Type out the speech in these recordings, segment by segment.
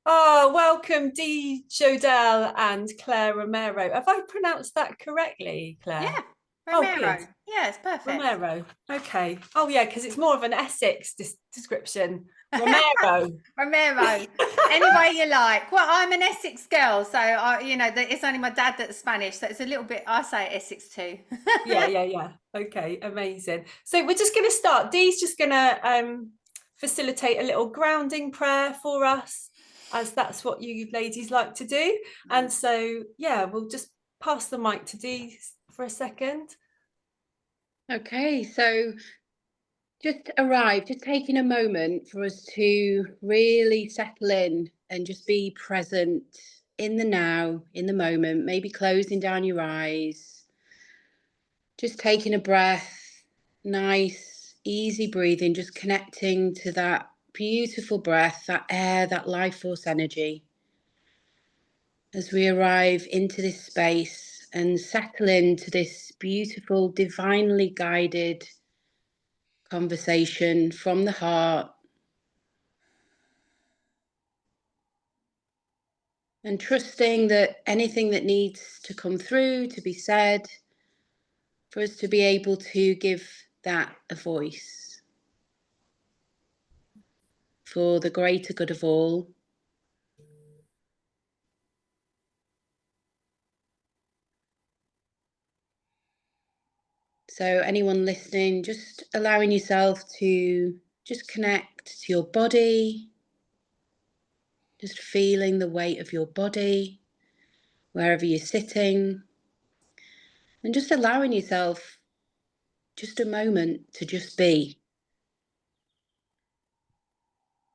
Oh, welcome, Dee Jodel and Claire Romero. Have I pronounced that correctly, Claire? Yeah, Oh, good. Romero. Yeah, it's perfect. Romero. Okay. Oh, yeah, because it's more of an Essex description. Romero. Romero. Any way you like. Well, I'm an Essex girl, so it's only my dad that's Spanish, so it's a little bit. I say Essex too. Yeah, yeah, yeah. Okay, amazing. So we're just going to start. Dee's just going to facilitate a little grounding prayer for us, as that's what you ladies like to do. And so, yeah, we'll just pass the mic to Dee for a second. Okay, so just taking a moment for us to really settle in and just be present in the now, in the moment, maybe closing down your eyes, just taking a breath, nice, easy breathing, just connecting to that beautiful breath, that air, that life force energy. As we arrive into this space and settle into this beautiful, divinely guided conversation from the heart, and trusting that anything that needs to come through, to be said, for us to be able to give that a voice for the greater good of all. So anyone listening, just allowing yourself to just connect to your body, just feeling the weight of your body wherever you're sitting, and just allowing yourself just a moment to just be,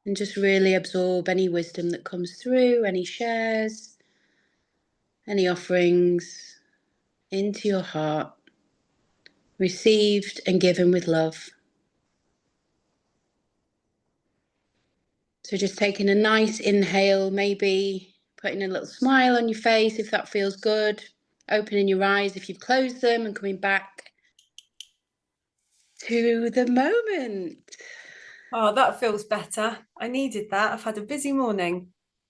and just really absorb any wisdom that comes through, any shares, any offerings into your heart, received and given with love. So just taking a nice inhale, maybe putting a little smile on your face if that feels good, opening your eyes if you've closed them, and coming back to the moment. Oh, that feels better. I needed that. I've had a busy morning.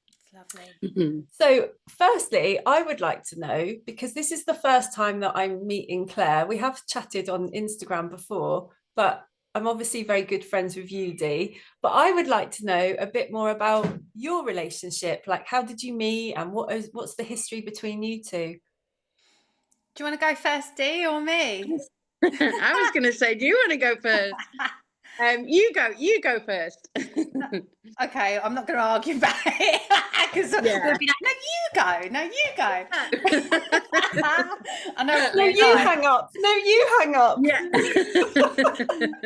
It's lovely. So, firstly, I would like to know, because this is the first time that I'm meeting Claire. We have chatted on Instagram before, but I'm obviously very good friends with you, Dee. But I would like to know a bit more about your relationship. Like, how did you meet, and what's the history between you two? Do you want to go first, Dee, or me? I was going to say, do you want to go first? You go first. Okay, I'm not going to argue about it because Yeah. we'll be like, no, you go, no, you go. I know what No, we're you like. hang up. No, you hang up. Yeah.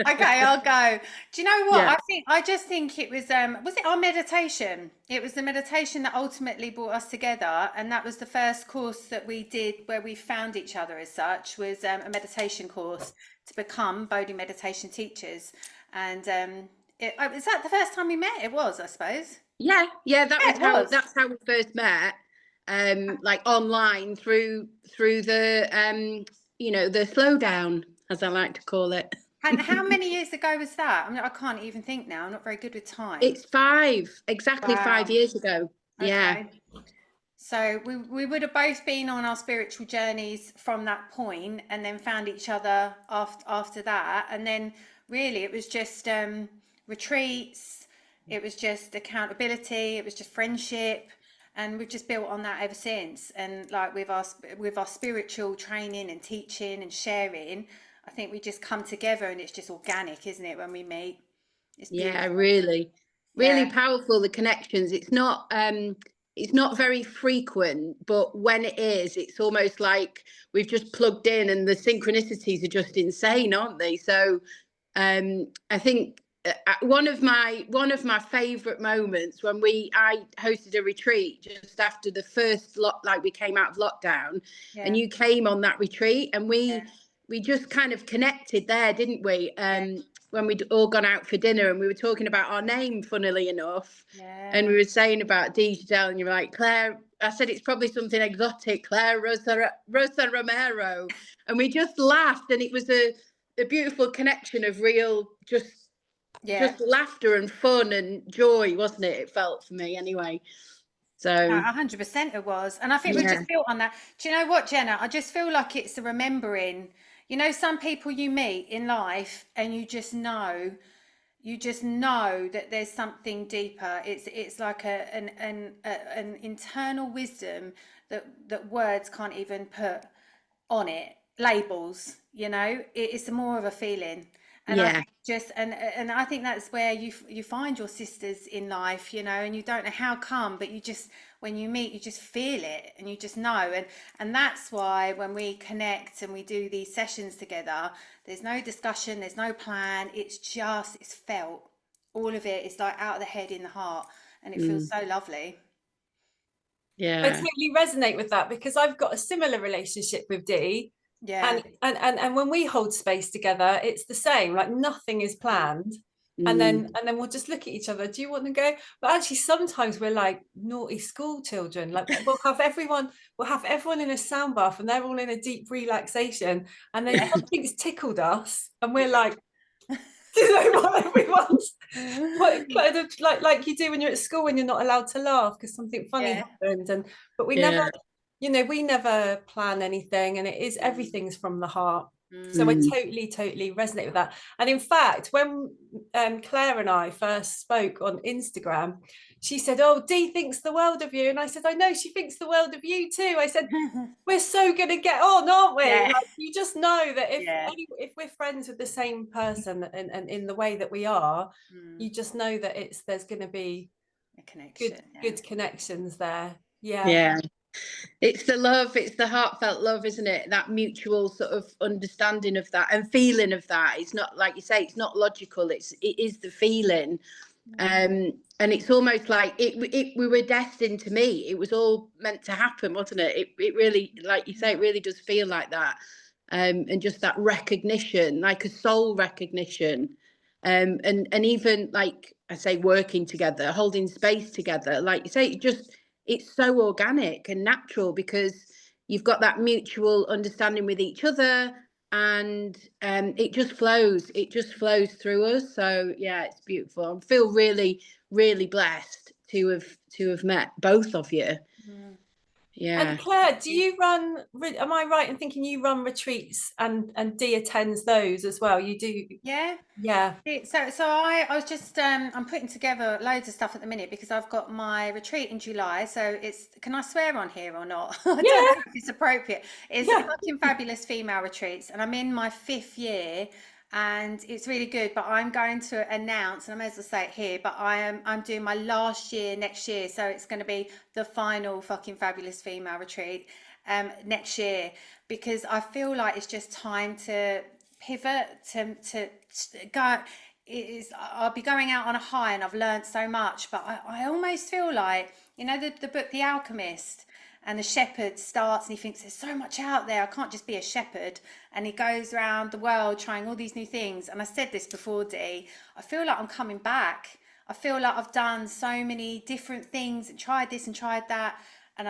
Okay, I'll go. Do you know what? Yeah. I just think it was it our meditation? It was the meditation that ultimately brought us together, and that was the first course that we did where we found each other as such, was a meditation course to become Bodhi meditation teachers. And is that the first time we met? It was, I suppose. Yeah, Yeah, it was. that's how we first met. Like online through the the slowdown, as I like to call it. And how many years ago was that? I mean, I can't even think now. I'm not very good with time. It's exactly five Wow. years ago. Yeah. Okay. So we would have both been on our spiritual journeys from that point, and then found each other after that. And then really it was just retreats, it was just accountability, it was just friendship, and we've just built on that ever since. And like with our spiritual training and teaching and sharing, I think we just come together, and it's just organic, isn't it, when we meet? It's Yeah, beautiful. really Yeah. powerful, the connections. It's not very frequent, but when it is, it's almost like we've just plugged in, and the synchronicities are just insane, aren't they? So I think one of my favorite moments when I hosted a retreat just after the first like we came out of lockdown, and Yeah. you came on that retreat, and Yeah. we just kind of connected there, didn't we? Yeah. When we'd all gone out for dinner, and we were talking about our name, funnily enough, and Yeah. we were saying about Dee Jodel, and you're like, Claire. I said it's probably something exotic, Claire Rosa Romero, and we just laughed, and it was a beautiful connection of real, just Yeah. just laughter and fun and joy, wasn't it? It felt for me anyway. No, So 100% it was. And I think we yeah, just built on that. Do you know what, Jenna? I just feel like it's the remembering. You know, some people you meet in life and you just know that there's something deeper. It's like an internal wisdom that words can't even put on it, labels, you know. It's more of a feeling. And I yeah, think just and I think that's where you find your sisters in life, you know, and you don't know how come, but you just, when you meet, you just feel it and you just know. And that's why when we connect and we do these sessions together, there's no discussion, there's no plan, it's just, it's felt. All of it is like out of the head in the heart, and it feels so lovely. I yeah, totally resonate with that because I've got a similar relationship with Dee. Yeah. And when we hold space together, it's the same, like nothing is planned. mm, And then we'll just look at each other. Do you want to go? But actually, sometimes we're like naughty school children. Like we'll have everyone in a sound bath and they're all in a deep relaxation. And then Yeah. something's tickled us, and we're like, do they want everyone's what kind of like you do when you're at school when you're not allowed to laugh because something funny Yeah. happened, and but we never, yeah, we never plan anything, and it is everything's from the heart. So I mm, totally resonate with that. And in fact, when Claire and I first spoke on Instagram, she said, "Oh, Dee thinks the world of you," and I said, "I know she thinks the world of you too." I said, "We're so gonna get on, aren't we?" Yeah. Like, you just know that Yeah. if we're friends with the same person and in the way that we are, you just know that there's going to be A connection. Yeah. good connections there. Yeah. yeah. It's the love, it's the heartfelt love, isn't it? That mutual sort of understanding of that and feeling of that. It's not, like you say, it's not logical. It is the feeling. And it's almost like we were destined to meet. It was all meant to happen, wasn't it? It really, like you say, it really does feel like that. And just that recognition, like a soul recognition. And even like I say, working together, holding space together, like you say, it's so organic and natural because you've got that mutual understanding with each other, and it just flows through us. So yeah, it's beautiful. I feel really blessed to have met both of you. Mm. And Yeah, Claire, do you run, am I right in thinking you run retreats and Dee attends those as well? You do? Yeah. Yeah. So I was just I'm putting together loads of stuff at the minute because I've got my retreat in July. So it's, can I swear on here or not? I don't Yeah. know if it's appropriate. It's Yeah. fucking fabulous female retreats, and I'm in my 5th year, and it's really good. But I'm going to announce, and I may as well say it here, but I'm doing my last year next year, so it's going to be the final fucking fabulous female retreat next year, because I feel like it's just time to pivot to go. I'll be going out on a high, and I've learned so much, but I almost feel like, you know, the book The Alchemist, and the shepherd starts and he thinks there's so much out there, I can't just be a shepherd, and he goes around the world trying all these new things. And I said this before, Dee, I feel like I'm coming back. I feel like I've done so many different things and tried this and tried that, and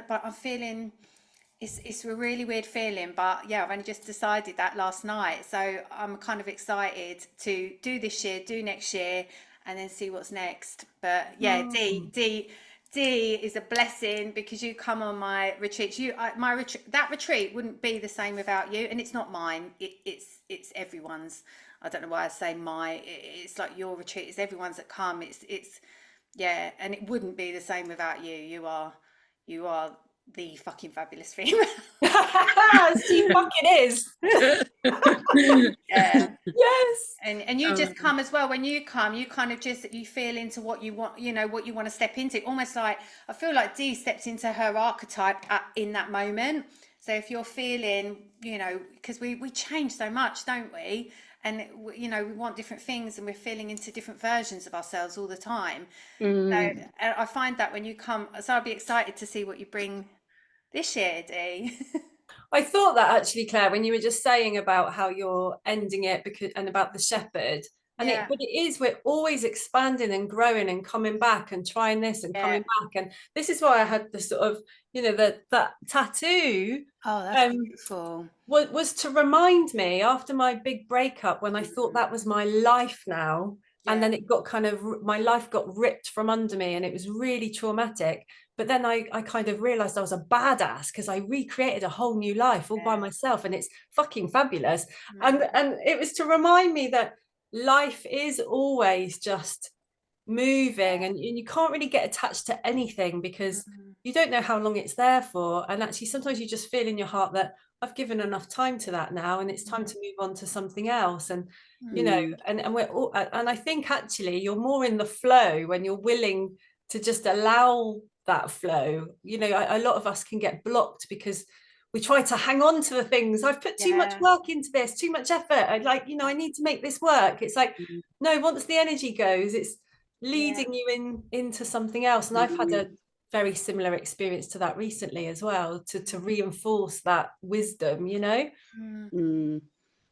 but I'm feeling, it's a really weird feeling. But yeah, I've only just decided that last night, so I'm kind of excited to do this year, do next year, and then see what's next. But yeah, Mm. D is a blessing because you come on my retreats. My retreat, that retreat wouldn't be the same without you, and it's not mine. It's everyone's. I don't know why I say it's like your retreat. It's everyone's that come. It's yeah, and it wouldn't be the same without you. You are the fucking fabulous female. She fucking is. Yeah. Yes. And you just come as well. When you come, you kind of just, you feel into what you want, you know, what you want to step into. Almost like, I feel like Dee stepped into her archetype in that moment. So if you're feeling, you know, because we change so much, don't we? And you know, we want different things, and we're feeling into different versions of ourselves all the time. So I find that when you come, so I'll be excited to see what you bring this year, Dee. I thought that actually, Claire, when you were just saying about how you're ending it because and about the shepherd, And Yeah. but it is, we're always expanding and growing and coming back and trying this and coming back. And this is why I had the sort of, you know, that tattoo Oh, that's beautiful. was to remind me after my big breakup, when I thought that was my life now. And then it got kind of, my life got ripped from under me and it was really traumatic. But then I kind of realized I was a badass because I recreated a whole new life all by myself, and it's fucking fabulous. And it was to remind me that life is always just moving, and you can't really get attached to anything because you don't know how long it's there for. And actually sometimes you just feel in your heart that I've given enough time to that now, and it's time to move on to something else. And you know, and we're all, and I think actually you're more in the flow when you're willing to just allow that flow. You know, a lot of us can get blocked because we try to hang on to the things. I've put too much work into this, too much effort. I like, you know, I need to make this work. It's like, no, once the energy goes, it's leading you into something else. And I've had a very similar experience to that recently as well, to reinforce that wisdom, you know.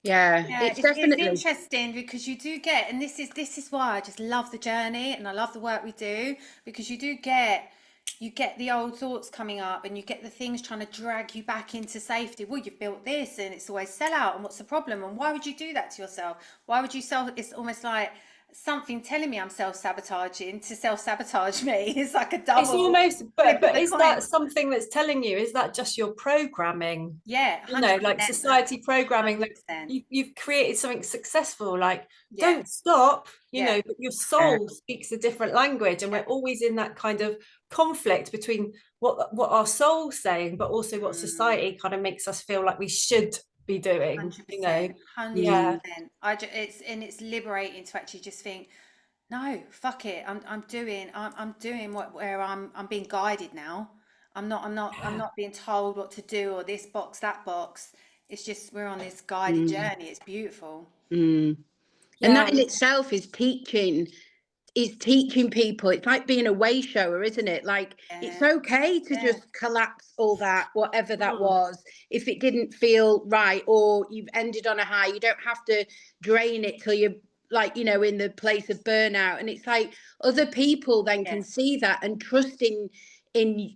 Yeah, it's definitely interesting because you do get, and this is why I just love the journey and I love the work we do, because you get the old thoughts coming up and you get the things trying to drag you back into safety. Well, you've built this and it's always sell out, and what's the problem, and why would you do that to yourself? Why would you it's almost like something telling me I'm self-sabotaging to self-sabotage me. It's like a double. It's almost, but is that something that's telling you? Is that just your programming? Yeah, 100%. You know, like society programming, that you've created something successful. Like, don't stop. You know, but your soul speaks a different language, and we're always in that kind of conflict between what our soul's saying, but also what society kind of makes us feel like we should be doing. 100%, you know, 100%. It's liberating to actually just think, no, fuck it. I'm doing where I'm being guided now. I'm not being told what to do, or this box, that box. It's just, we're on this guided journey. It's beautiful. And that in itself is teaching people. It's like being a way shower, isn't it? Like, it's okay to just collapse all that, whatever that was, if it didn't feel right, or you've ended on a high. You don't have to drain it till you're, like, you know, in the place of burnout. And it's like other people then can see that and trust in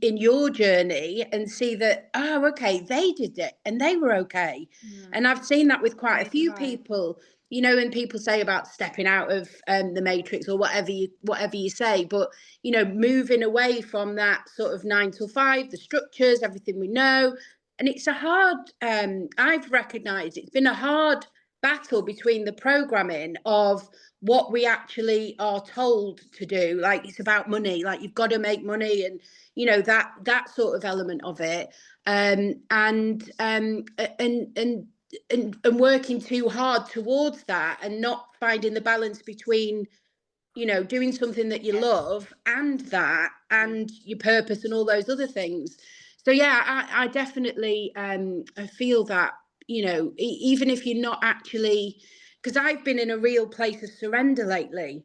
your journey and see that, oh, okay, they did it and they were okay. And I've seen that with quite a few people. You know, and people say about stepping out of the matrix, or whatever you say, but, you know, moving away from that sort of 9 to 5, the structures, everything we know. And it's a hard, I've recognized it's been a hard battle between the programming of what we actually are told to do. Like, it's about money, like you've got to make money, and, you know, that sort of element of it. And working too hard towards that, and not finding the balance between, you know, doing something that you love and your purpose and all those other things. So yeah, I definitely I feel that, you know, even if you're not actually, because I've been in a real place of surrender lately,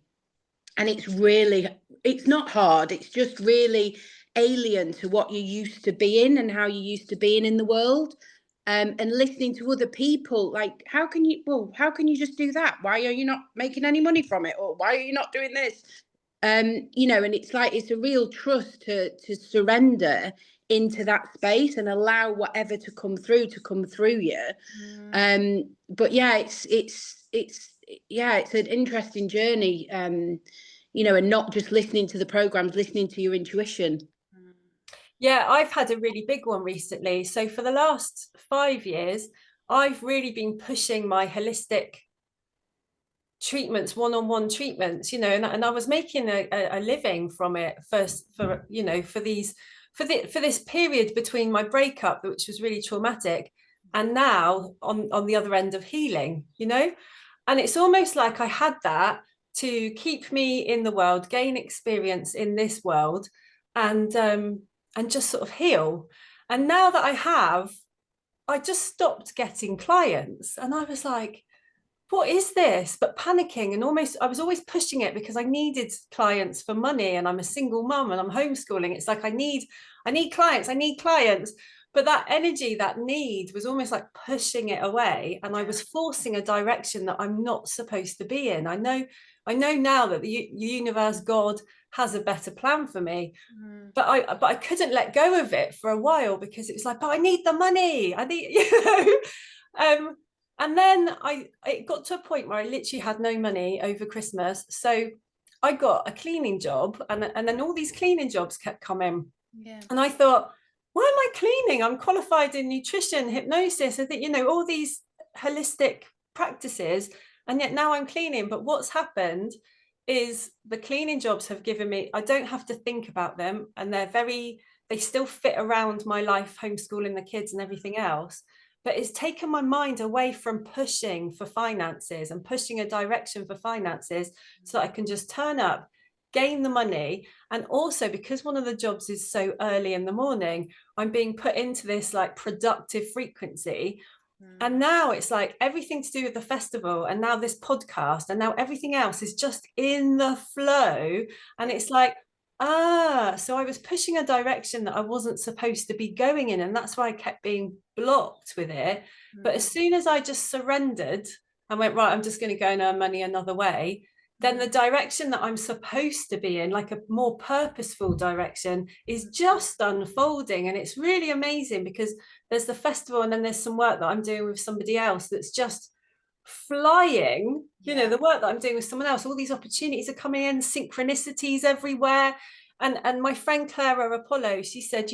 and it's not hard, it's just really alien to what you used to be in and how you used to be in the world. And listening to other people, like, how can you just do that? Why are you not making any money from it? Or why are you not doing this? You know, and it's like, it's a real trust to surrender into that space and allow whatever to come through you. But yeah, it's an interesting journey, you know, and not just listening to the programs, listening to your intuition. Yeah, I've had a really big one recently. So for the last 5 years, I've really been pushing my holistic treatments, one-on-one treatments, you know, and I was making a living from it first, for, you know, for this period between my breakup, which was really traumatic, and now on the other end of healing, you know. And it's almost like I had that to keep me in the world, gain experience in this world, and just sort of heal. And now that I just stopped getting clients, and I was like, what is this? But panicking, and I was always pushing it because I needed clients for money, and I'm a single mum and I'm homeschooling. It's like, I need clients. but that energy, that need was almost like pushing it away, and I was forcing a direction that I'm not supposed to be in. I know now that the universe, God, has a better plan for me, but I couldn't let go of it for a while, because it was like, but I need the money, I need, and then it got to a point where I literally had no money over Christmas, so I got a cleaning job, and then all these cleaning jobs kept coming, and I thought, why am I cleaning? I'm qualified in nutrition, hypnosis, I think, all these holistic practices, and yet now I'm cleaning. But what's happened is the cleaning jobs have given me, I don't have to think about them, and they still fit around my life, homeschooling the kids and everything else. But it's taken my mind away from pushing for finances and pushing a direction for finances, so that I can just turn up, gain the money. And also, because one of the jobs is so early in the morning, I'm being put into this like productive frequency. And now it's like everything to do with the festival, and now this podcast, and now everything else is just in the flow. And it's like, so I was pushing a direction that I wasn't supposed to be going in, and that's why I kept being blocked with it. But as soon as I just surrendered and went, right, I'm just going to go and earn money another way, then the direction that I'm supposed to be in, like a more purposeful direction, is just unfolding. And it's really amazing, because there's the festival, and then there's some work that I'm doing with somebody else that's just flying. The work that I'm doing with someone else, all these opportunities are coming in, synchronicities everywhere. And my friend Clara Apollo, she said,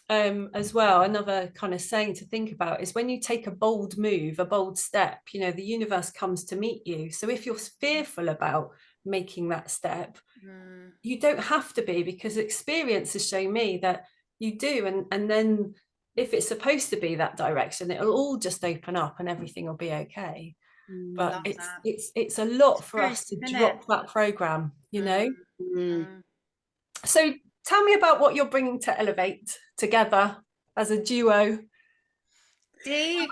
as well, another kind of saying to think about is, when you take a bold move, a bold step, the universe comes to meet you. So if you're fearful about making that step, you don't have to be, because experience has shown me that you do. And then if it's supposed to be that direction, it'll all just open up and everything will be okay. But it's a lot for us to drop that program, So tell me about what you're bringing to Elevate together as a duo. Dee,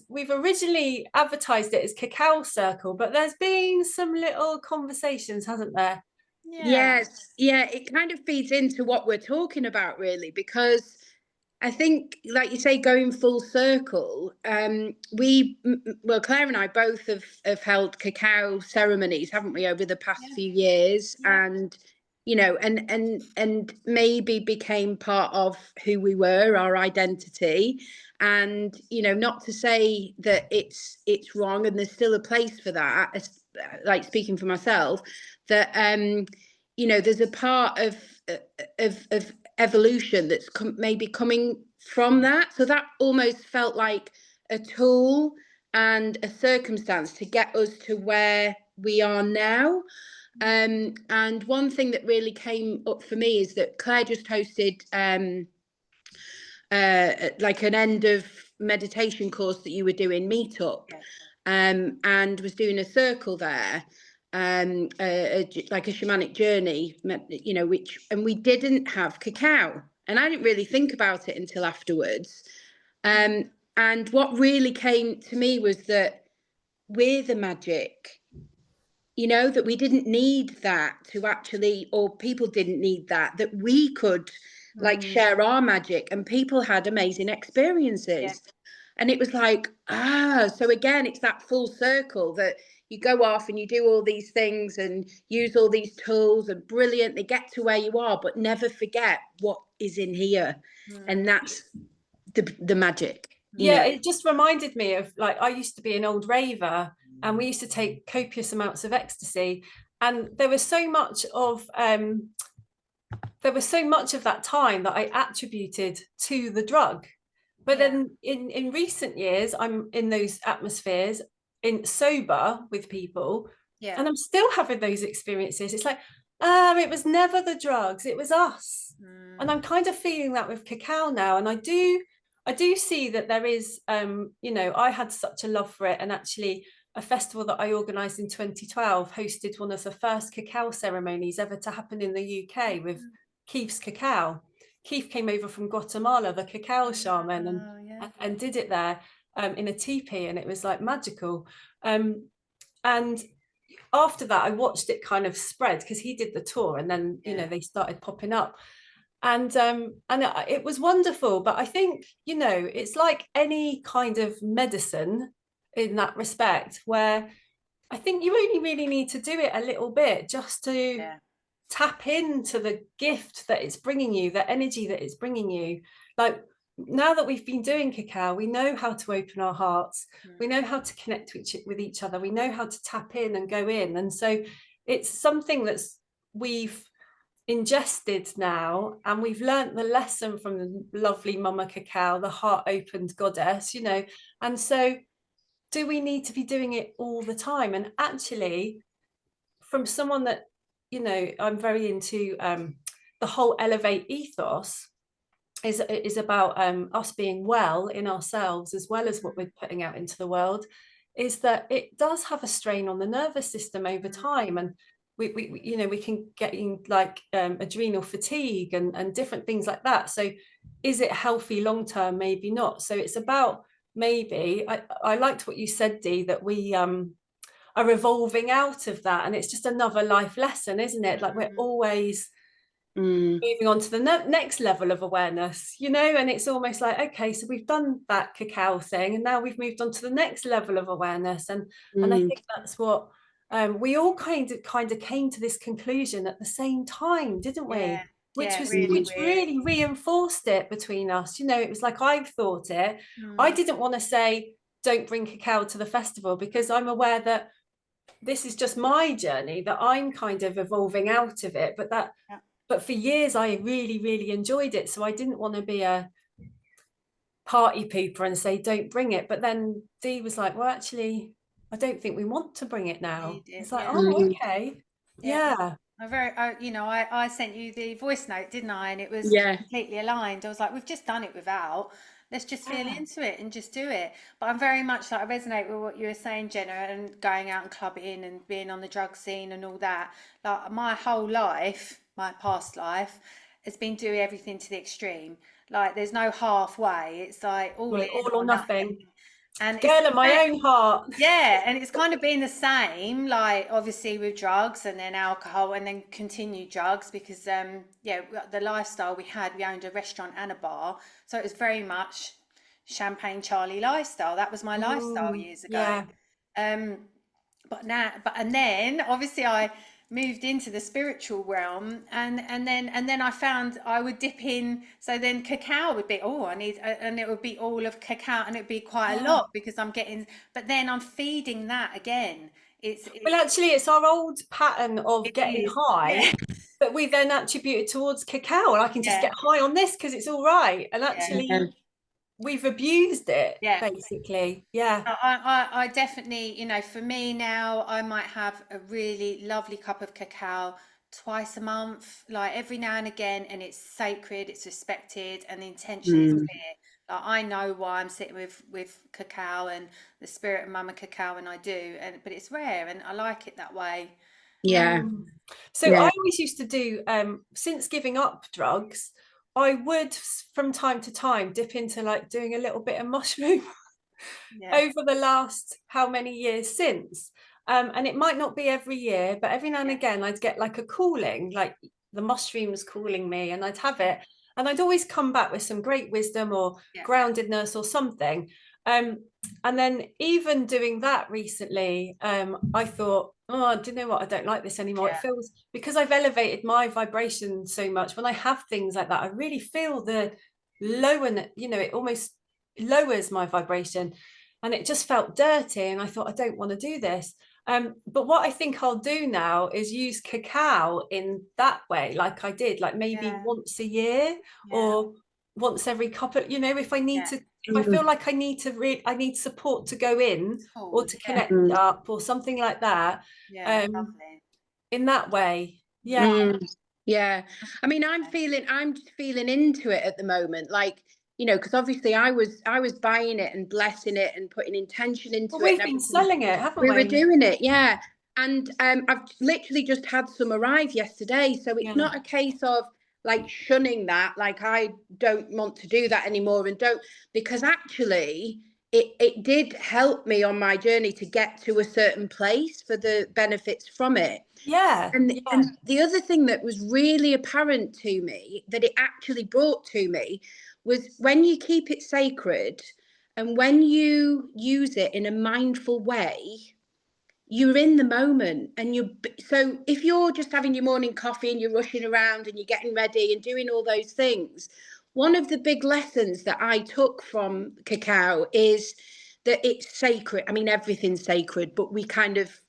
We've originally advertised it as Cacao Circle, but there's been some little conversations, hasn't there? Yes, it kind of feeds into what we're talking about, really, because I think, like you say, going full circle, Claire and I both have held cacao ceremonies, haven't we, over the past few years, and and maybe became part of who we were, our identity. And not to say that it's wrong, and there's still a place for that, like speaking for myself, that there's a part of evolution that's maybe coming from that. So that almost felt like a tool and a circumstance to get us to where we are now. And one thing that really came up for me is that Claire just hosted like an end of meditation course that you were doing, meetup, and was doing a circle there, like a shamanic journey, and we didn't have cacao, and I didn't really think about it until afterwards. And what really came to me was that we're the magic, that we didn't need that to actually, or people didn't need that we could like share our magic, and people had amazing experiences. And it was like, so again, it's that full circle, that you go off and you do all these things and use all these tools, and brilliantly get to where you are, but never forget what is in here. And that's the magic. It just reminded me of, like, I used to be an old raver, and we used to take copious amounts of ecstasy, and there was so much of that time that I attributed to the drug. But then in recent years, I'm in those atmospheres, in sober with people, and I'm still having those experiences. It's like, it was never the drugs, it was us. And I'm kind of feeling that with cacao now. And I do see that there is, I had such a love for it. And actually, a festival that I organised in 2012 hosted one of the first cacao ceremonies ever to happen in the UK with Keith's Cacao. Keith came over from Guatemala, the cacao shaman, and did it there in a teepee, and it was like magical. And after that, I watched it kind of spread, because he did the tour, and then they started popping up. And it was wonderful. But I think, you know, it's like any kind of medicine in that respect, where I think you only really need to do it a little bit just to tap into the gift that it's bringing you, the energy that it's bringing you. Like, now that we've been doing cacao, we know how to open our hearts, we know how to connect with each other, we know how to tap in and go in. And so it's something that's we've ingested now, and we've learnt the lesson from the lovely Mama Cacao, the heart opened goddess, you know. And so do we need to be doing it all the time? And actually, from someone that, you know, I'm very into the whole elevate ethos is about us being well in ourselves as well as what we're putting out into the world, is that it does have a strain on the nervous system over time. And we you know, we can get in like adrenal fatigue and different things like that. So is it healthy long term? Maybe not. So it's about, maybe I liked what you said, Dee, that we are evolving out of that, and it's just another life lesson, isn't it? Like, we're always moving on to the next level of awareness, you know. And it's almost like, okay, so we've done that cacao thing, and now we've moved on to the next level of awareness. And I think that's what we all kind of came to this conclusion at the same time, didn't we? Which really reinforced it between us. You know, it was like, I've thought it. I didn't want to say don't bring cacao to the festival, because I'm aware that this is just my journey, that I'm kind of evolving out of it. But for years I really enjoyed it, so I didn't want to be a party pooper and say don't bring it. But then Dee was like, well, actually, I don't think we want to bring it now. It's like, oh, okay, yeah. You know, I sent you the voice note, didn't I? And it was completely aligned. I was like, we've just done it without. Let's just feel into it and just do it. But I'm very much like, I resonate with what you were saying, Jenna, and going out and clubbing and being on the drug scene and all that. Like, my whole life, my past life, has been doing everything to the extreme. Like, there's no halfway. It's like all in or nothing. And girl of my own heart. Yeah, and it's kind of been the same, like obviously with drugs and then alcohol and then continued drugs, because the lifestyle we had, we owned a restaurant and a bar, so it was very much Champagne Charlie lifestyle. That was my lifestyle years ago. And then obviously I moved into the spiritual realm, and then I found I would dip in. So then cacao would be, I need, and it would be all of cacao, and it'd be quite a lot, because I'm getting, but then I'm feeding that again. Well, actually, it's our old pattern of getting high that we then attributed towards cacao. And I can just get high on this because it's all right. And actually, we've abused it, basically. I definitely, you know, for me now, I might have a really lovely cup of cacao twice a month, like every now and again, and it's sacred, it's respected, and the intention is clear. Like, I know why I'm sitting with cacao and the spirit of Mama Cacao, and I do, but it's rare, and I like it that way. So I always used to do, since giving up drugs, I would from time to time dip into like doing a little bit of mushroom over the last how many years since. And it might not be every year, but every now and again I'd get like a cooling, like the mushrooms calling me, and I'd have it. And I'd always come back with some great wisdom or groundedness or something. And then even doing that recently, I thought, do you know what? I don't like this anymore. It feels, because I've elevated my vibration so much, when I have things like that, I really feel the lower, you know, it almost lowers my vibration, and it just felt dirty. And I thought, I don't want to do this. But what I think I'll do now is use cacao in that way, like I did, like maybe once a year or once every couple, you know, if I need to, if I feel like I need to I need support to go in or to connect up or something like that. In that way. I mean, I'm just feeling into it at the moment, like, you know, because obviously I was buying it and blessing it and putting intention into it. We've been selling it, haven't we? We were doing it, and I've literally just had some arrive yesterday, so it's not a case of like shunning that, like I don't want to do that anymore, and don't, because actually it did help me on my journey to get to a certain place for the benefits from it. Yeah. And the other thing that was really apparent to me that it actually brought to me was when you keep it sacred and when you use it in a mindful way, you're in the moment. And so if you're just having your morning coffee and you're rushing around and you're getting ready and doing all those things, one of the big lessons that I took from cacao is that it's sacred. I mean, everything's sacred, but we kind of,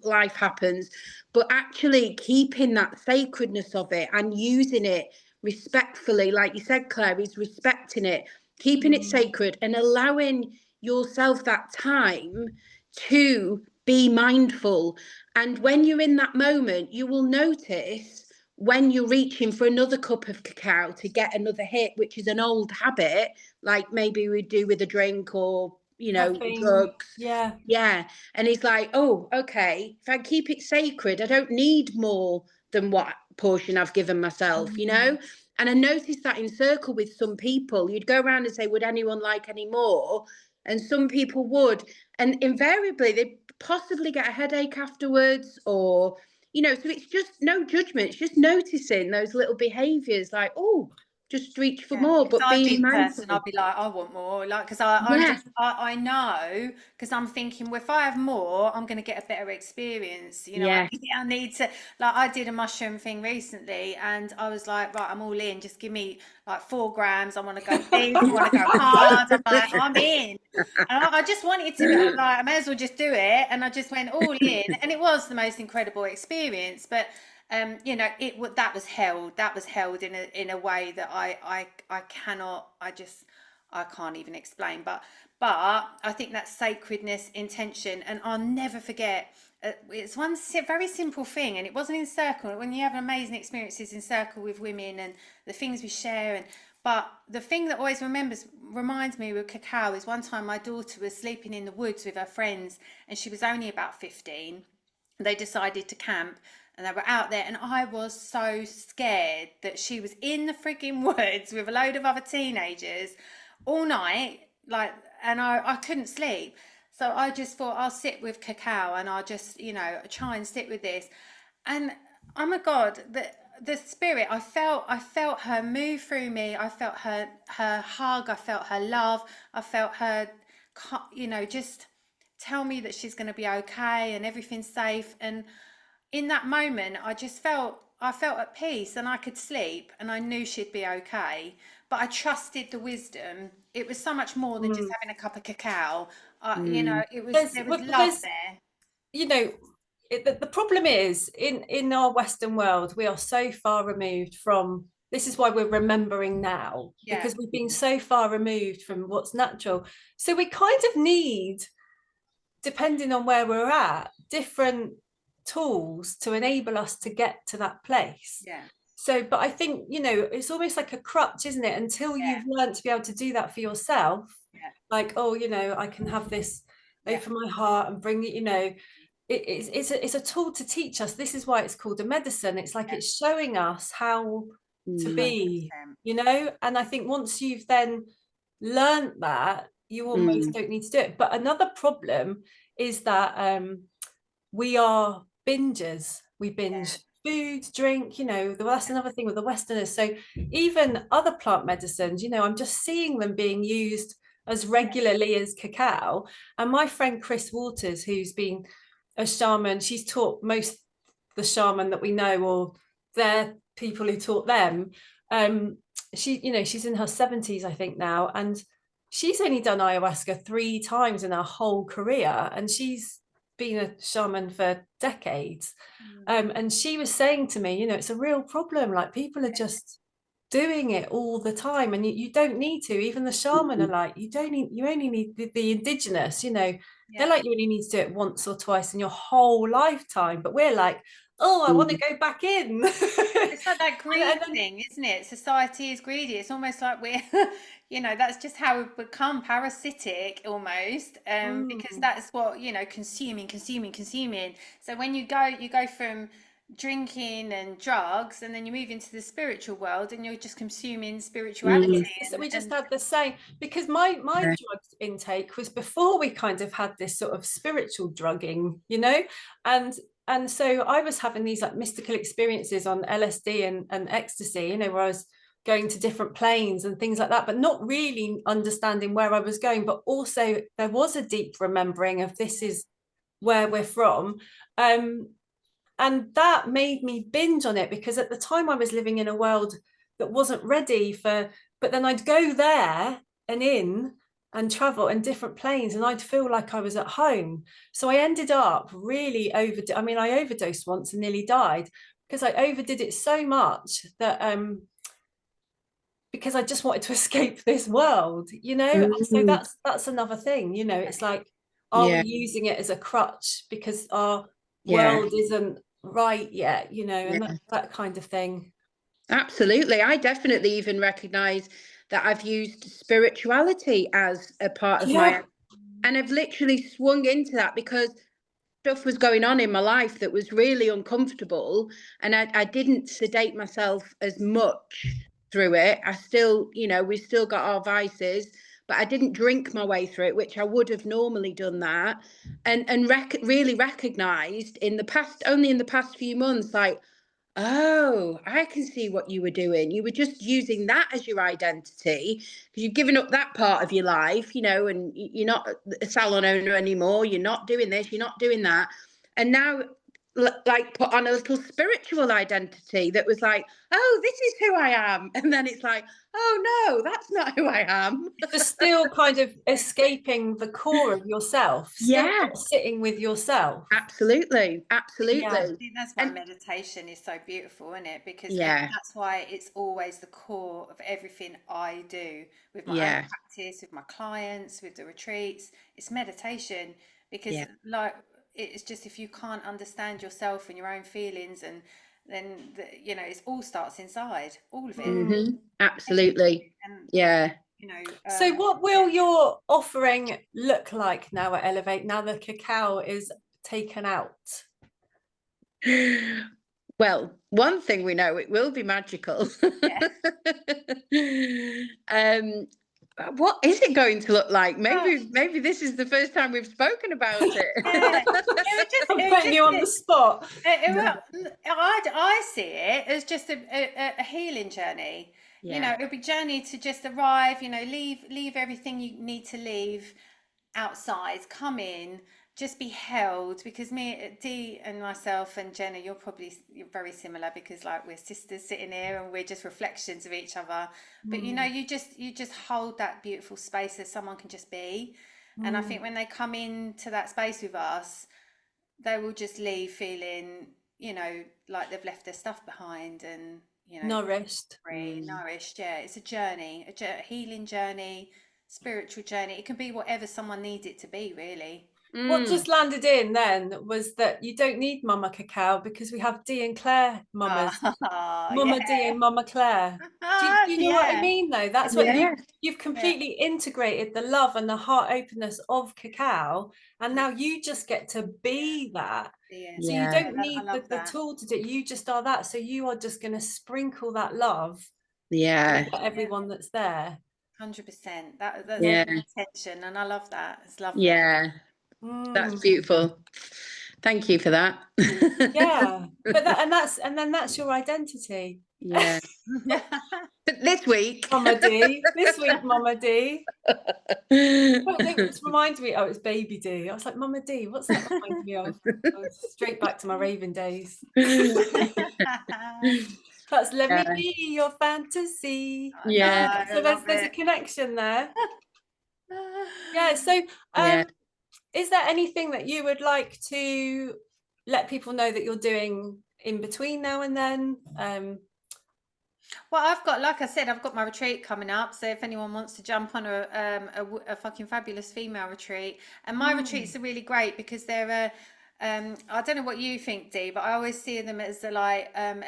life happens, but actually keeping that sacredness of it and using it respectfully, like you said, Claire, is respecting it, keeping it sacred and allowing yourself that time to be mindful. And when you're in that moment, you will notice when you're reaching for another cup of cacao to get another hit, which is an old habit, like maybe we do with a drink or, Caffeine. drugs. Yeah. Yeah. And it's like, oh, okay, if I keep it sacred, I don't need more than what portion I've given myself, And I noticed that in circle with some people, you'd go around and say, would anyone like any more? And some people would. And invariably, they possibly get a headache afterwards, or, so it's just no judgment. It's just noticing those little behaviors like, oh, just reach for Yeah, more, because but I'd be being the person, mindful. I'd be like, I want more, like, because Yeah. I know, because I'm thinking, well, if I have more, I'm going to get a better experience. Yeah. I need to, like, I did a mushroom thing recently, and I was like, right, I'm all in. Just give me like 4 grams. I want to go deep. I want to go hard. I'm like, I'm in. And I just wanted to be like, I may as well just do it, and I just went all in, and it was the most incredible experience. But that was held in a way that I cannot, I can't even explain. But I think that sacredness, intention, and I'll never forget. It's one very simple thing, and it wasn't in circle. When you have amazing experiences in circle with women and the things we share, but the thing that always reminds me with cacao is one time my daughter was sleeping in the woods with her friends, and she was only about 15. They decided to camp, and they were out there, and I was so scared that she was in the frigging woods with a load of other teenagers all night, like, and I couldn't sleep. So I just thought I'll sit with cacao and I'll just, try and sit with this. And oh my God, the spirit, I felt her move through me. I felt her hug, I felt her love, I felt her, just tell me that she's going to be okay and everything's safe. And in that moment, I felt at peace, and I could sleep, and I knew she'd be okay. But I trusted the wisdom. It was so much more than just having a cup of cacao. There was love There's, there. you know, the problem is in our Western world, we are so far removed from. This is why we're remembering now, Yeah, because we've been so far removed from what's natural. So we kind of need, depending on where we're at, different tools to enable us to get to that place. yeah, So, but I think, it's almost like a crutch, isn't it? Until yeah, you've learned to be able to do that for yourself, yeah, like, oh, I can have this, yeah, open my heart and bring it, it's a tool to teach us. This is why it's called a medicine. It's like yeah. it's showing us how to be, 100%. and I think once you've then learned that, you almost don't need to do it. But another problem is that we are bingers. We Yeah, binge food, drink, that's another thing with the Westerners. So even other plant medicines, I'm just seeing them being used as regularly as cacao. And my friend Chris Waters, who's been a shaman, she's taught most the shaman that we know, or they're people who taught them. She's in her 70s, I think now, and she's only done ayahuasca 3 times in her whole career, and she's been a shaman for decades. And she was saying to me, it's a real problem. Like, people are just doing it all the time, and you don't need to. Even the shaman are like, you don't need, you only need the indigenous, they're yeah. like, you only need to do it once or twice in your whole lifetime. But we're like, oh, I want to go back in. It's like that greed thing, isn't it? Society is greedy. It's almost like we're, that's just how we've become parasitic almost, because Mm, that's what, consuming, consuming, consuming. So when you go from drinking and drugs, and then you move into the spiritual world and you're just consuming spirituality. So we just had the same, because my drug intake was before we kind of had this sort of spiritual drugging, you know, and so I was having these like mystical experiences on LSD and ecstasy, you know, where I was going to different planes and things like that, but not really understanding where I was going. But also there was a deep remembering of this is where we're from. And that made me binge on it, because at the time I was living in a world that wasn't ready for, but then I'd go there and in and travel in different planes and I'd feel like I was at home. So I ended up really I overdosed once and nearly died because I overdid it so much that because I just wanted to escape this world, you know. And so that's another thing, you know. It's like, are we using it as a crutch because our world isn't right yet, you know, and that kind of thing. Absolutely. I definitely even recognize that I've used spirituality as a part of my, and I've literally swung into that because stuff was going on in my life that was really uncomfortable, and I didn't sedate myself as much through it. I still, you know, we still got our vices, but I didn't drink my way through it, which I would have normally done that. And really recognized in the past, only in the past few months, like, oh, I can see what you were doing. You were just using that as your identity because you've given up that part of your life, you know, and you're not a salon owner anymore. You're not doing this, you're not doing that. And now, like, put on a little spiritual identity that was like, oh, this is who I am. And then it's like, oh, no, that's not who I am. Just still kind of escaping the core of yourself, still not sitting with yourself. Absolutely. Absolutely. Yeah, I think that's why meditation is so beautiful, isn't it? Because that's why it's always the core of everything I do with my own practice, with my clients, with the retreats. It's meditation, because like, it's just, if you can't understand yourself and your own feelings, and then you know, it all starts inside, all of it. Absolutely. And, you know, so what will your offering look like now at Elevate, now the cacao is taken out? Well, one thing we know, it will be magical. What is it going to look like? Maybe this is the first time we've spoken about it. I'm putting you on the spot. I see it as just a healing journey. You know, it'll be journey to just arrive, you know, leave everything you need to leave outside, come in, just be held, because me, Dee, and myself and Jenna, you're very similar, because like, we're sisters sitting here and we're just reflections of each other. But you know, you just hold that beautiful space that someone can just be. And I think when they come into that space with us, they will just leave feeling, you know, like they've left their stuff behind, and you know, nourished. Yeah, it's a journey, a healing journey, spiritual journey. It can be whatever someone needs it to be, really. What just landed in then was that you don't need Mama Cacao, because we have Dee and Claire mamas. Mama Dee and Mama Claire. Do you know what I mean, though? That's what you've completely integrated the love and the heart openness of cacao, and now you just get to be that. So you don't need the tool to do it. You just are that. So you are just going to sprinkle that love for everyone that's there. 100%. That's the intention, and I love that. It's lovely. That's beautiful. Thank you for that. But that's your identity. But this week, Mama Dee. This week, Mama Dee. It reminds me. Oh, it's Baby Dee. I was like, Mama Dee. What's that remind me of? Straight back to my raving days. That's let me be your fantasy. So there's a connection there. So is there anything that you would like to let people know that you're doing in between now and then? Well, I've got, like I said, I've got my retreat coming up. So if anyone wants to jump on a fucking fabulous female retreat, and my retreats are really great because they're I don't know what you think, Dee, but I always see them as a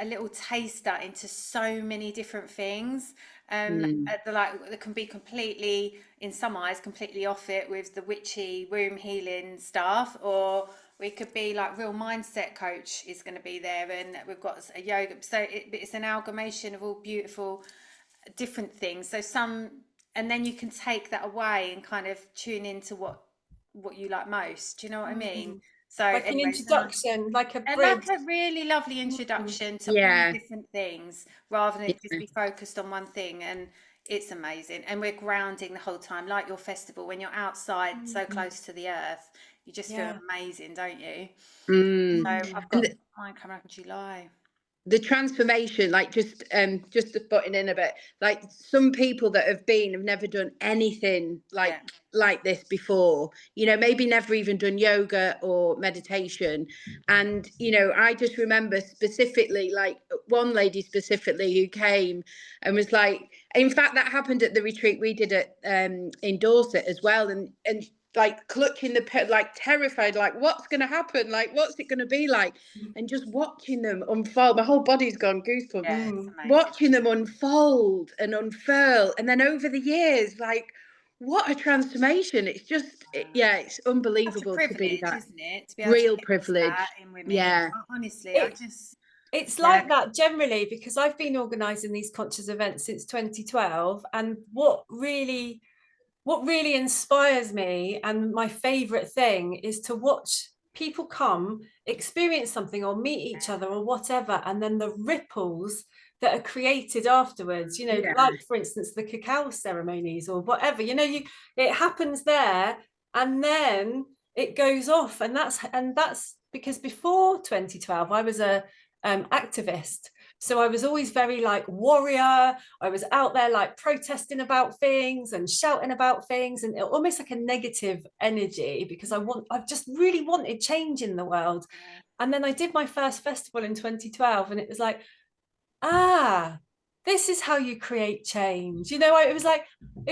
little taster into so many different things. That can be completely, in some eyes, completely off it with the witchy womb healing stuff, or we could be like real mindset coach is going to be there, and we've got a yoga. So it's an amalgamation of all beautiful different things. So and then you can take that away and kind of tune into what you like most. Do you know what I mean? So Like an anyway, introduction, like a and bridge. like a really lovely introduction to all different things, rather than just be focused on one thing. And it's amazing. And we're grounding the whole time, like your festival, when you're outside so close to the earth, you just feel amazing, don't you? So I've got mine coming up in July. The transformation, like just putting in a bit, like some people that have never done anything like this before, you know, maybe never even done yoga or meditation. And, you know, I just remember specifically, like one lady specifically who came and was like, in fact, that happened at the retreat we did at in Dorset as well. And like clutching like terrified, like what's going to happen? Like, what's it going to be like? And just watching them unfold, my whole body's gone goosebumps. Watching them unfold and unfurl. And then over the years, like, what a transformation. It's just, it's unbelievable to be that. Isn't it? To be able real to privilege. That in women. Yeah. Honestly, it's like that generally, because I've been organising these conscious events since 2012, and what really inspires me, and my favourite thing, is to watch people come, experience something or meet each other or whatever, and then the ripples that are created afterwards, you know, like for instance the cacao ceremonies or whatever, you know, it happens there and then it goes off. And that's because before 2012 I was a activist. So I was always very like warrior. I was out there like protesting about things and shouting about things, and almost like a negative energy, because I've just really wanted change in the world. And then I did my first festival in 2012, and it was like, this is how you create change. You know, it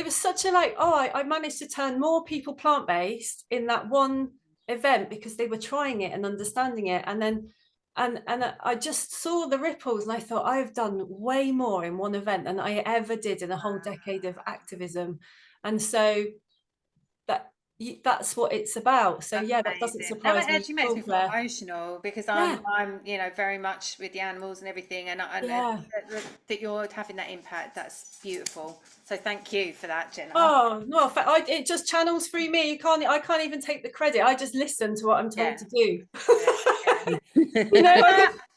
was such a like, I managed to turn more people plant-based in that one event because they were trying it and understanding it. And then and I just saw the ripples, and I thought, I've done way more in one event than I ever did in a whole decade of activism. And so that's what it's about. So that doesn't surprise me. It actually makes me feel emotional, because I'm you know, very much with the animals and everything, and that you're having that impact, that's beautiful. So thank you for that, Jenna. Oh no, it just channels through me. I can't even take the credit. I just listen to what I'm told to do. You know,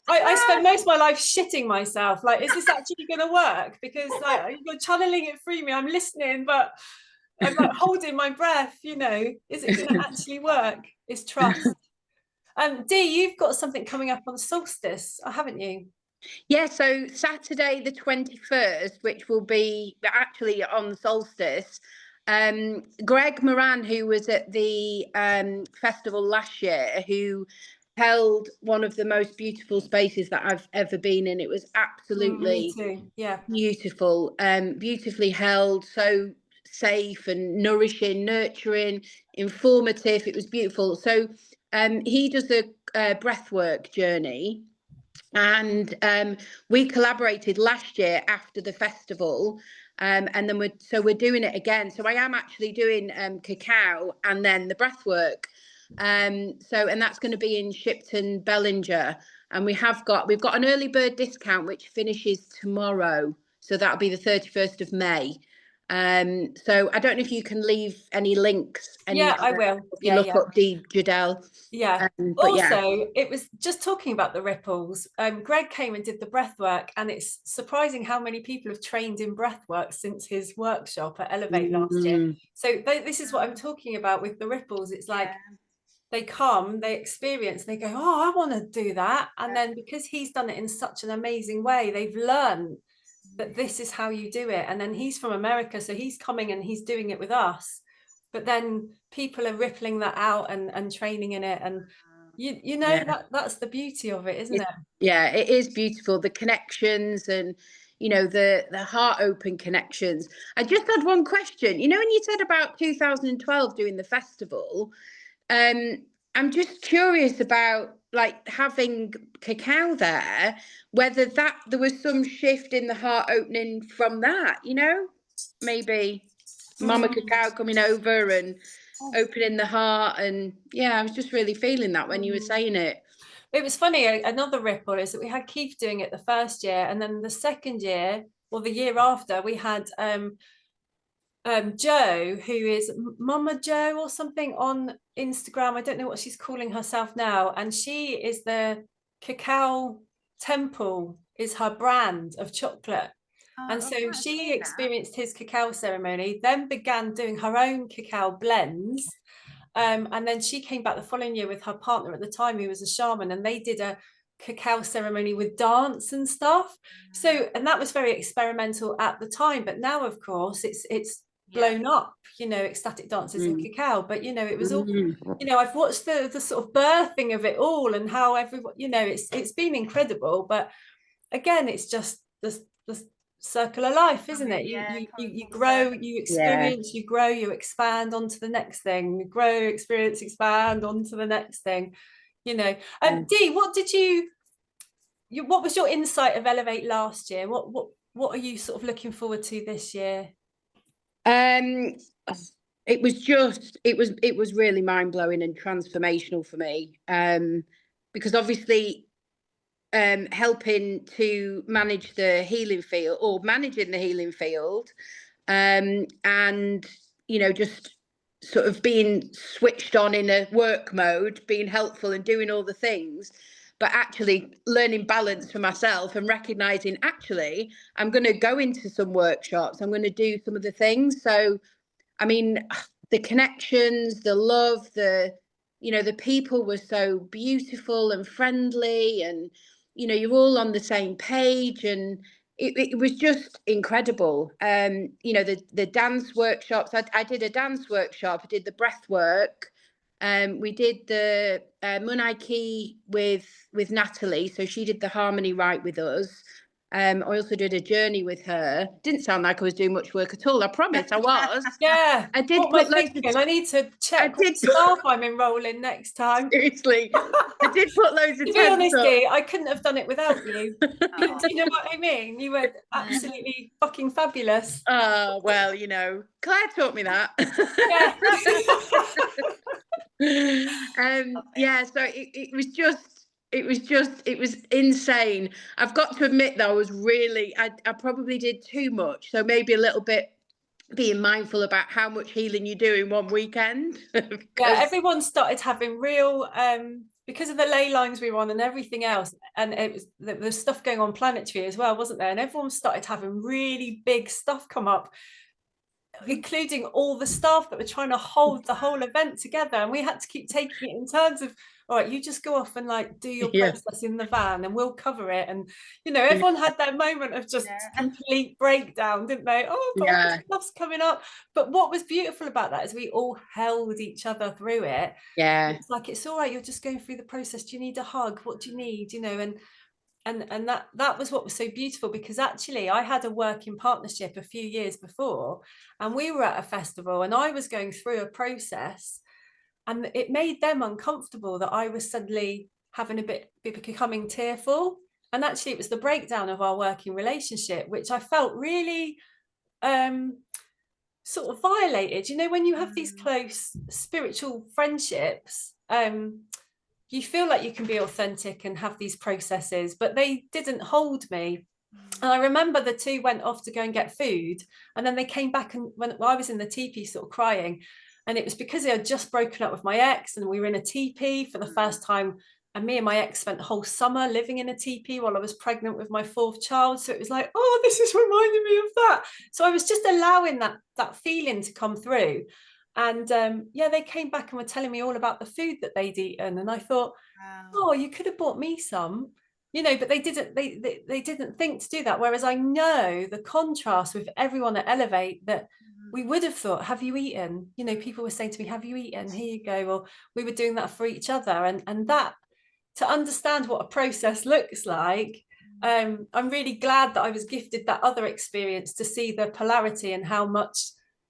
I spend most of my life shitting myself. Like, is this actually going to work? Because like you're channeling it through me. I'm listening, but I'm like holding my breath. You know, is it going to actually work? It's trust. Dee, you've got something coming up on solstice, haven't you? Yeah, so Saturday the 21st, which will be actually on solstice, Greg Moran, who was at the festival last year, who held one of the most beautiful spaces that I've ever been in. It was absolutely beautiful, beautifully held, so safe and nourishing, nurturing, informative. It was beautiful. So he does a breathwork journey. And we collaborated last year after the festival, and then we're doing it again. So I am actually doing cacao and then the breathwork. And that's going to be in Shipton, Bellinger, and we've got an early bird discount which finishes tomorrow. So that'll be the 31st of May. So I don't know if you can leave any links. I will. If you look up Dee Jodel. It was just talking about the ripples. Greg came and did the breath work, and it's surprising how many people have trained in breath work since his workshop at Elevate last year. So this is what I'm talking about with the ripples. It's like they come, they experience, they go, I want to do that. And then because he's done it in such an amazing way, they've learned that this is how you do it. And then he's from America, so he's coming and he's doing it with us. But then people are rippling that out and training in it. And you know, that's the beauty of it, isn't it? Yeah, it is beautiful. The connections and, you know, the heart open connections. I just had one question. You know, when you said about 2012 doing the festival, I'm just curious about like having cacao there, whether there was some shift in the heart opening from that, you know, maybe Mama Cacao coming over and opening the heart. And yeah, I was just really feeling that when you were saying it. It was funny, another ripple is that we had Keith doing it the first year, and then the second year, or the year after, we had Joe, who is Mama Joe or something on Instagram. I don't know what she's calling herself now. And she is the Cacao Temple is her brand of chocolate. And so she experienced his cacao ceremony, then began doing her own cacao blends. And then she came back the following year with her partner at the time, who was a shaman, and they did a cacao ceremony with dance and stuff. So, and that was very experimental at the time. But now, of course, it's blown up, you know, ecstatic dances and cacao. But you know, it was all, you know, I've watched the sort of birthing of it all and how everyone, you know, it's been incredible. But again, it's just the circle of life, isn't it? You grow, you experience, you grow, you expand onto the next thing, you grow, experience, expand onto the next thing, you know. Dee, what was your insight of Elevate last year? What are you sort of looking forward to this year? It was really mind-blowing and transformational for me, because obviously helping to manage the healing field, or managing the healing field, and you know, just sort of being switched on in a work mode, being helpful and doing all the things, but actually learning balance for myself and recognizing, actually, I'm going to go into some workshops, I'm going to do some of the things. So I mean, the connections, the love, you know, the people were so beautiful and friendly, and, you know, you're all on the same page, and it was just incredible. You know, the dance workshops, I did a dance workshop, I did the breath work. We did the Munaiki with Natalie, so she did the harmony right with us. I also did a journey with her. Didn't sound like I was doing much work at all. I promise I was. Yeah, I did what put am I thinking? I need to check what staff I'm enrolling next time. Seriously, I did put loads of To be honest, up. Dee, I couldn't have done it without you. Do you know what I mean? You were absolutely fucking fabulous. Oh, well, you know, Claire taught me that. Yeah. Yeah, so it was insane. I've got to admit, though, I probably did too much, so maybe a little bit being mindful about how much healing you do in one weekend. Yeah, everyone started having real because of the ley lines we were on and everything else, and it was there's stuff going on planetary as well, wasn't there? And everyone started having really big stuff come up, including all the staff that were trying to hold the whole event together, and we had to keep taking it in terms of, all right, you just go off and like do your process in the van and we'll cover it. And you know, everyone had their moment of just complete breakdown, didn't they? Oh God, this stuff's coming up. But what was beautiful about that is we all held each other through it. It's like, it's all right, you're just going through the process. Do you need a hug? What do you need? You know, and that was what was so beautiful, because actually I had a working partnership a few years before, and we were at a festival and I was going through a process, and it made them uncomfortable that I was suddenly having becoming tearful. And actually it was the breakdown of our working relationship, which I felt really sort of violated. You know, when you have these close spiritual friendships, you feel like you can be authentic and have these processes, but they didn't hold me. And I remember the two went off to go and get food, and then they came back, and when I was in the teepee sort of crying, and it was because they had just broken up with my ex, and we were in a teepee for the first time, and me and my ex spent the whole summer living in a teepee while I was pregnant with my fourth child. So it was like, oh, this is reminding me of that. So I was just allowing that feeling to come through. And yeah, they came back and were telling me all about the food that they'd eaten, and I thought, oh, you could have bought me some, you know. But they didn't think to do that. Whereas I know the contrast with everyone at Elevate, that we would have thought, have you eaten? You know, people were saying to me, have you eaten? Here you go. Well, we were doing that for each other, and that, to understand what a process looks like, I'm really glad that I was gifted that other experience to see the polarity and how much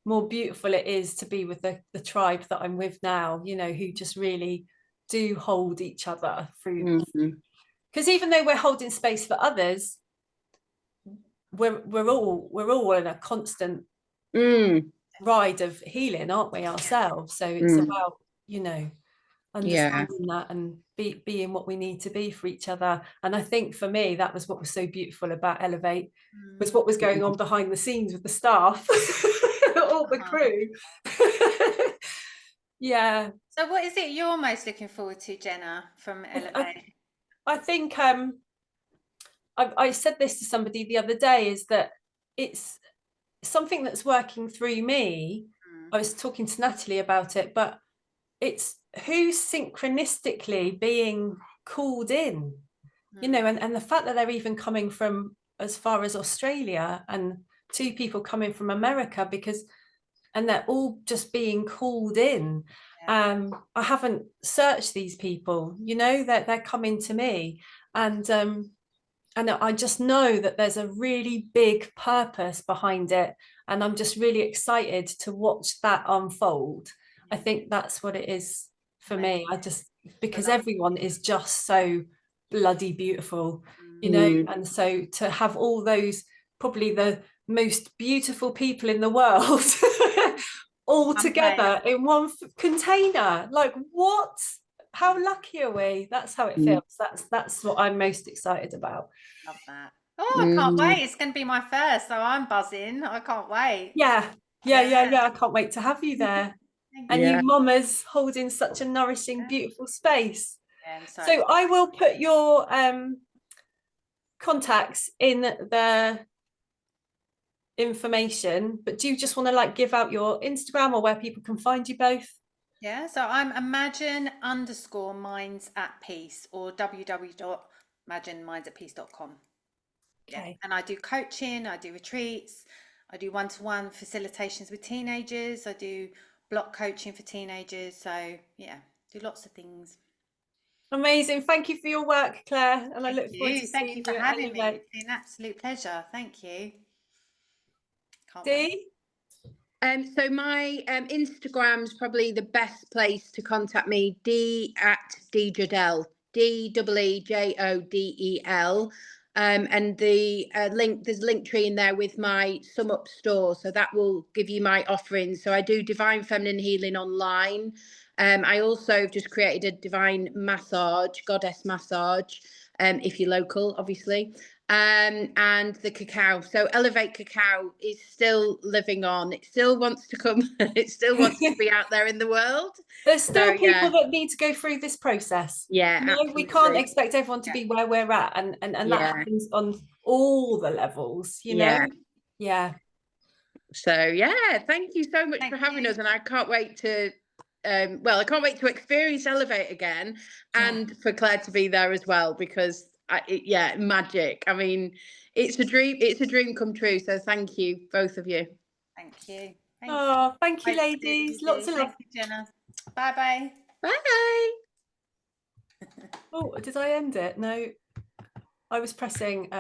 more beautiful it is to be with the tribe that I'm with now, you know, who just really do hold each other through. Because even though we're holding space for others, we're all in a constant ride of healing, aren't we, ourselves? So it's about, you know, understanding that and being what we need to be for each other. And I think for me, that was what was so beautiful about Elevate, was what was going on behind the scenes with the staff, all the crew. Yeah. So what is it you're most looking forward to, Jenna, from Elevate? I think I said this to somebody the other day, is that it's something that's working through me. I was talking to Natalie about it, but it's who's synchronistically being called in, you know, and the fact that they're even coming from as far as Australia, and 2 people coming from America, and they're all just being called in. I haven't searched these people, you know, they're coming to me, and I just know that there's a really big purpose behind it, and I'm just really excited to watch that unfold. I think that's what it is for me. Because everyone is just so bloody beautiful, you know, and so to have all those, probably the most beautiful people in the world all together in one container, like, what? How lucky are we? That's how it feels. That's what I'm most excited about. Love that. Oh, I can't wait. It's going to be my first, so I'm buzzing. I can't wait. Yeah. I can't wait to have you there. And you mamas holding such a nourishing, beautiful space. So I will put your contacts in the information, but do you just want to like give out your Instagram or where people can find you both? Yeah, so I'm imagine_minds@peace, or www.imaginemindsatpeace.com. Okay. Yeah. And I do coaching, I do retreats, I do one-to-one facilitations with teenagers, I do block coaching for teenagers. So yeah, do lots of things. Amazing. Thank you for your work, Claire. And I look forward to seeing you for having me. Elevate. It's been an absolute pleasure. Thank you. Can't Dee? wait. So my Instagram's probably the best place to contact me. Dee Jodel, DEEJODEL. And the there's a link tree in there with my Sum Up store, so that will give you my offerings. So I do divine feminine healing online. I also have just created a divine massage, goddess massage, if you're local, obviously. And the cacao. So Elevate Cacao is still living on. It still wants to come. It still wants to be out there in the world. There's still people that need to go through this process. Yeah, no, we can't expect everyone to be where we're at, and that happens on all the levels, you know. So thank you so much for having us, and I can't wait to I can't wait to experience Elevate again, and for Claire to be there as well, because magic. I mean, it's a dream come true. So thank you, both of you. Thank you. Thank you, ladies. Lots of love. Thank you, Jenna. Bye. Oh, did I end it? No, I was pressing